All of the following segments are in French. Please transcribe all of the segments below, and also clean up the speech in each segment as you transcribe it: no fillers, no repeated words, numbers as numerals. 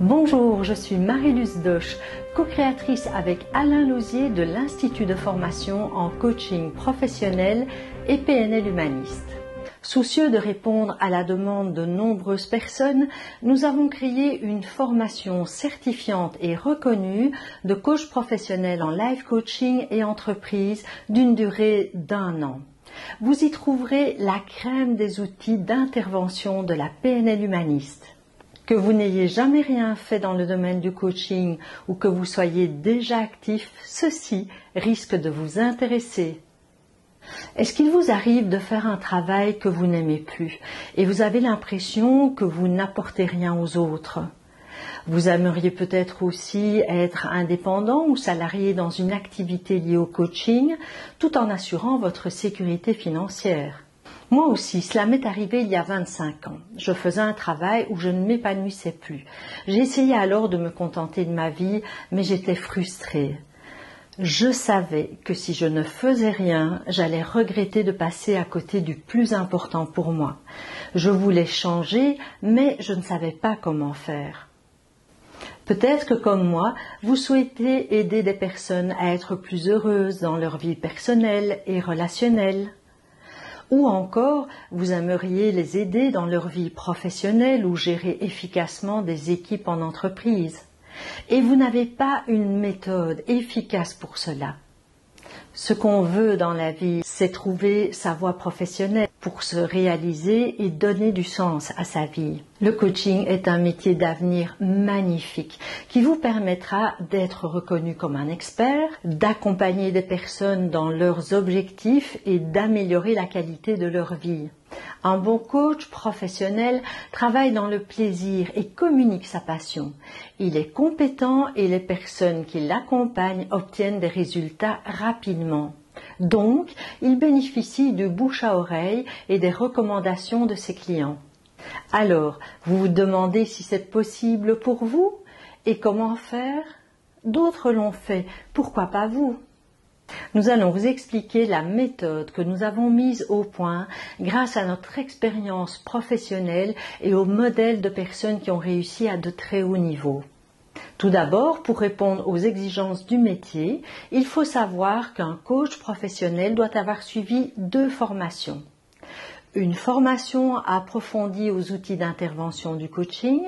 Bonjour, je suis Marie-Luce Doche, co-créatrice avec Alain Lausier de l'Institut de formation en coaching professionnel et PNL humaniste. Soucieux de répondre à la demande de nombreuses personnes, nous avons créé une formation certifiante et reconnue de coach professionnel en life coaching et entreprise d'une durée d'1 an. Vous y trouverez la crème des outils d'intervention de la PNL humaniste. Que vous n'ayez jamais rien fait dans le domaine du coaching ou que vous soyez déjà actif, ceci risque de vous intéresser. Est-ce qu'il vous arrive de faire un travail que vous n'aimez plus et vous avez l'impression que vous n'apportez rien aux autres? Vous aimeriez peut-être aussi être indépendant ou salarié dans une activité liée au coaching tout en assurant votre sécurité financière. Moi aussi, cela m'est arrivé il y a 25 ans. Je faisais un travail où je ne m'épanouissais plus. J'ai essayé alors de me contenter de ma vie, mais j'étais frustrée. Je savais que si je ne faisais rien, j'allais regretter de passer à côté du plus important pour moi. Je voulais changer, mais je ne savais pas comment faire. Peut-être que comme moi, vous souhaitez aider des personnes à être plus heureuses dans leur vie personnelle et relationnelle. Ou encore, vous aimeriez les aider dans leur vie professionnelle ou gérer efficacement des équipes en entreprise. Et vous n'avez pas une méthode efficace pour cela. Ce qu'on veut dans la vie, c'est trouver sa voie professionnelle pour se réaliser et donner du sens à sa vie. Le coaching est un métier d'avenir magnifique qui vous permettra d'être reconnu comme un expert, d'accompagner des personnes dans leurs objectifs et d'améliorer la qualité de leur vie. Un bon coach professionnel travaille dans le plaisir et communique sa passion. Il est compétent et les personnes qui l'accompagnent obtiennent des résultats rapidement. Donc, il bénéficie du bouche à oreille et des recommandations de ses clients. Alors, vous vous demandez si c'est possible pour vous et comment faire? D'autres l'ont fait, pourquoi pas vous? Nous allons vous expliquer la méthode que nous avons mise au point grâce à notre expérience professionnelle et au modèle de personnes qui ont réussi à de très hauts niveaux. Tout d'abord, pour répondre aux exigences du métier, il faut savoir qu'un coach professionnel doit avoir suivi 2 formations. Une formation approfondie aux outils d'intervention du coaching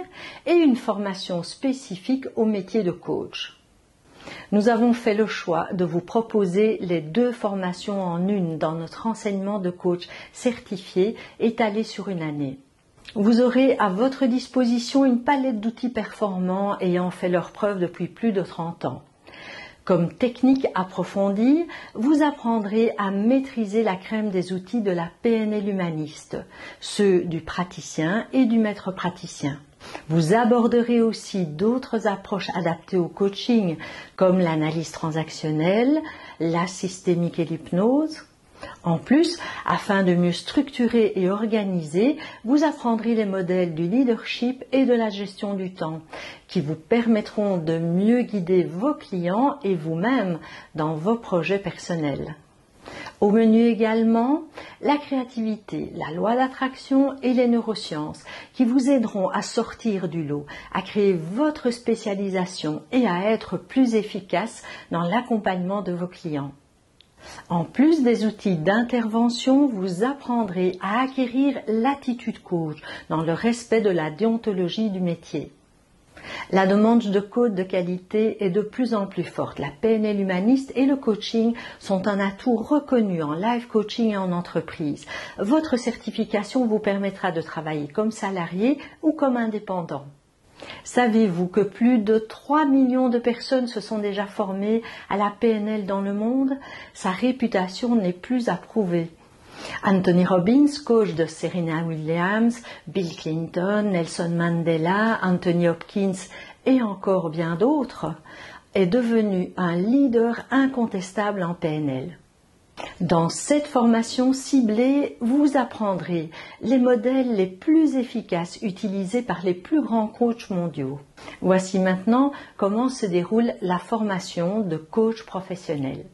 et une formation spécifique au métier de coach. Nous avons fait le choix de vous proposer les 2 formations en une dans notre enseignement de coach certifié étalé sur une année. Vous aurez à votre disposition une palette d'outils performants ayant fait leur preuve depuis plus de 30 ans. Comme technique approfondie, vous apprendrez à maîtriser la crème des outils de la PNL humaniste, ceux du praticien et du maître praticien. Vous aborderez aussi d'autres approches adaptées au coaching, comme l'analyse transactionnelle, la systémique et l'hypnose. En plus, afin de mieux structurer et organiser, vous apprendrez les modèles du leadership et de la gestion du temps, qui vous permettront de mieux guider vos clients et vous-même dans vos projets personnels. Au menu également, la créativité, la loi d'attraction et les neurosciences qui vous aideront à sortir du lot, à créer votre spécialisation et à être plus efficace dans l'accompagnement de vos clients. En plus des outils d'intervention, vous apprendrez à acquérir l'attitude coach dans le respect de la déontologie du métier. La demande de coach de qualité est de plus en plus forte. La PNL humaniste et le coaching sont un atout reconnu en life coaching et en entreprise. Votre certification vous permettra de travailler comme salarié ou comme indépendant. Savez-vous que plus de 3 millions de personnes se sont déjà formées à la PNL dans le monde? Sa réputation n'est plus à prouver. Anthony Robbins, coach de Serena Williams, Bill Clinton, Nelson Mandela, Anthony Hopkins et encore bien d'autres, est devenu un leader incontestable en PNL. Dans cette formation ciblée, vous apprendrez les modèles les plus efficaces utilisés par les plus grands coachs mondiaux. Voici maintenant comment se déroule la formation de coach professionnel.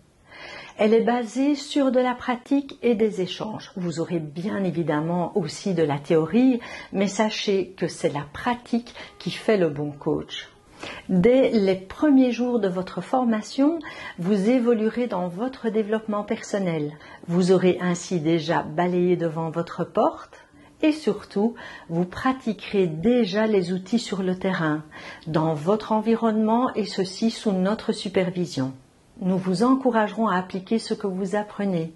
Elle est basée sur de la pratique et des échanges. Vous aurez bien évidemment aussi de la théorie, mais sachez que c'est la pratique qui fait le bon coach. Dès les premiers jours de votre formation, vous évoluerez dans votre développement personnel. Vous aurez ainsi déjà balayé devant votre porte et surtout, vous pratiquerez déjà les outils sur le terrain, dans votre environnement et ceci sous notre supervision. Nous vous encouragerons à appliquer ce que vous apprenez.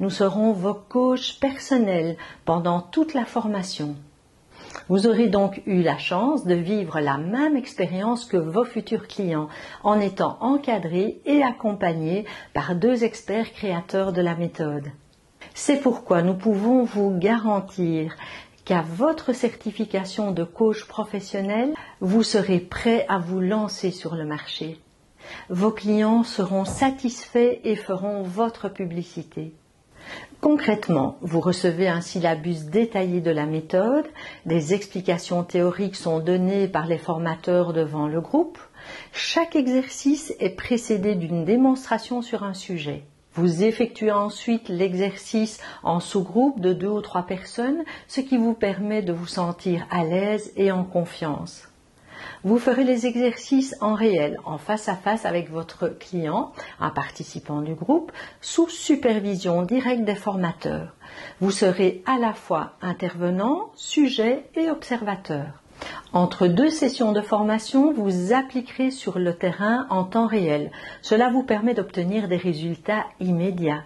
Nous serons vos coachs personnels pendant toute la formation. Vous aurez donc eu la chance de vivre la même expérience que vos futurs clients en étant encadrés et accompagnés par 2 experts créateurs de la méthode. C'est pourquoi nous pouvons vous garantir qu'à votre certification de coach professionnel, vous serez prêt à vous lancer sur le marché. Vos clients seront satisfaits et feront votre publicité. Concrètement, vous recevez un syllabus détaillé de la méthode, des explications théoriques sont données par les formateurs devant le groupe. Chaque exercice est précédé d'une démonstration sur un sujet. Vous effectuez ensuite l'exercice en sous-groupe de 2 ou 3 personnes, ce qui vous permet de vous sentir à l'aise et en confiance. Vous ferez les exercices en réel, en face à face avec votre client, un participant du groupe, sous supervision directe des formateurs. Vous serez à la fois intervenant, sujet et observateur. Entre 2 sessions de formation, vous appliquerez sur le terrain en temps réel. Cela vous permet d'obtenir des résultats immédiats.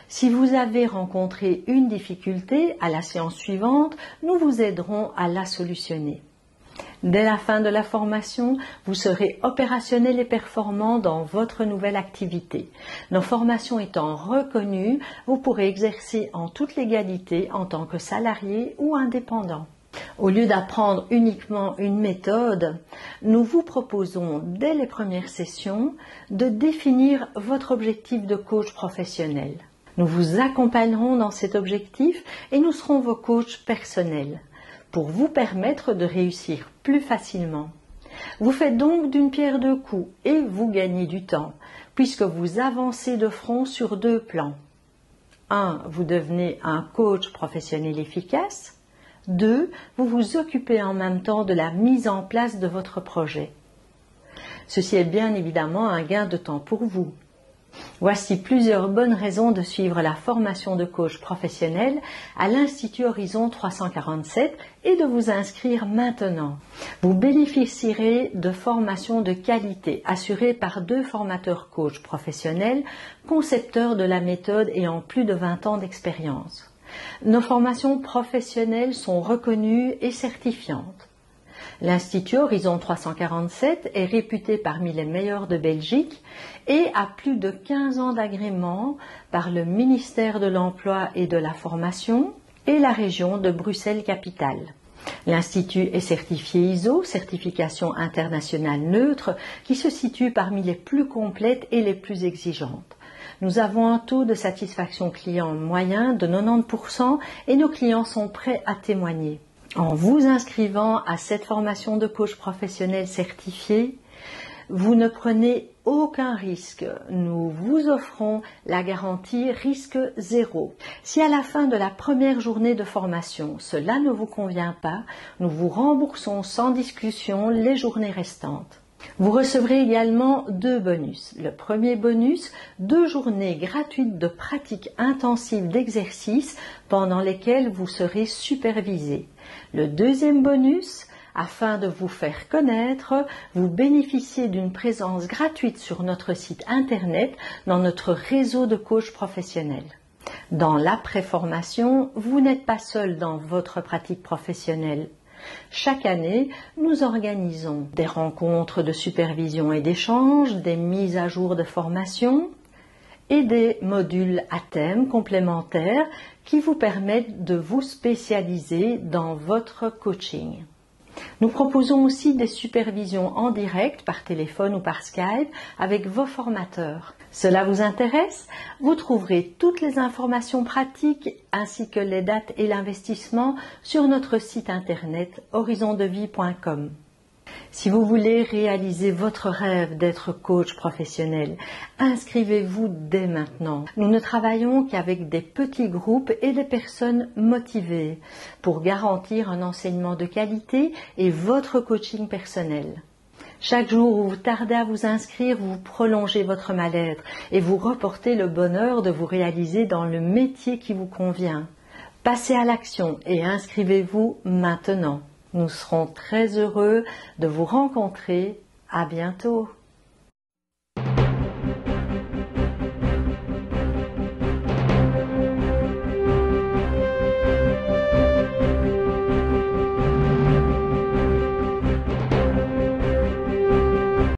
Si vous avez rencontré une difficulté, à la séance suivante, nous vous aiderons à la solutionner. Dès la fin de la formation, vous serez opérationnel et performant dans votre nouvelle activité. Nos formations étant reconnues, vous pourrez exercer en toute légalité en tant que salarié ou indépendant. Au lieu d'apprendre uniquement une méthode, nous vous proposons dès les premières sessions de définir votre objectif de coach professionnel. Nous vous accompagnerons dans cet objectif et nous serons vos coachs personnels pour vous permettre de réussir plus facilement. Vous faites donc d'une pierre 2 coups et vous gagnez du temps puisque vous avancez de front sur 2 plans. 1. Vous devenez un coach professionnel efficace. 2. Vous vous occupez en même temps de la mise en place de votre projet. Ceci est bien évidemment un gain de temps pour vous. Voici plusieurs bonnes raisons de suivre la formation de coach professionnel à l'Institut Horizon 347 et de vous inscrire maintenant. Vous bénéficierez de formations de qualité assurées par 2 formateurs coach professionnels, concepteurs de la méthode ayant plus de 20 ans d'expérience. Nos formations professionnelles sont reconnues et certifiantes. L'Institut Horizon 347 est réputé parmi les meilleurs de Belgique et a plus de 15 ans d'agrément par le ministère de l'Emploi et de la Formation et la région de Bruxelles-Capitale. L'Institut est certifié ISO, certification internationale neutre, qui se situe parmi les plus complètes et les plus exigeantes. Nous avons un taux de satisfaction client moyen de 90% et nos clients sont prêts à témoigner. En vous inscrivant à cette formation de coach professionnel certifié, vous ne prenez aucun risque. Nous vous offrons la garantie risque 0. Si à la fin de la première journée de formation, cela ne vous convient pas, nous vous remboursons sans discussion les journées restantes. Vous recevrez également 2 bonus. Le premier bonus, 2 journées gratuites de pratique intensive d'exercice pendant lesquelles vous serez supervisé. Le deuxième bonus, afin de vous faire connaître, vous bénéficiez d'une présence gratuite sur notre site internet dans notre réseau de coachs professionnels. Dans l'après-formation, vous n'êtes pas seul dans votre pratique professionnelle. Chaque année, nous organisons des rencontres de supervision et d'échange, des mises à jour de formation et des modules à thème complémentaires qui vous permettent de vous spécialiser dans votre coaching. Nous proposons aussi des supervisions en direct par téléphone ou par Skype avec vos formateurs. Cela vous intéresse? Vous trouverez toutes les informations pratiques ainsi que les dates et l'investissement sur notre site internet horizondevie.com. Si vous voulez réaliser votre rêve d'être coach professionnel, inscrivez-vous dès maintenant. Nous ne travaillons qu'avec des petits groupes et des personnes motivées pour garantir un enseignement de qualité et votre coaching personnel. Chaque jour où vous tardez à vous inscrire, vous prolongez votre mal-être et vous reportez le bonheur de vous réaliser dans le métier qui vous convient. Passez à l'action et inscrivez-vous maintenant. Nous serons très heureux de vous rencontrer. À bientôt.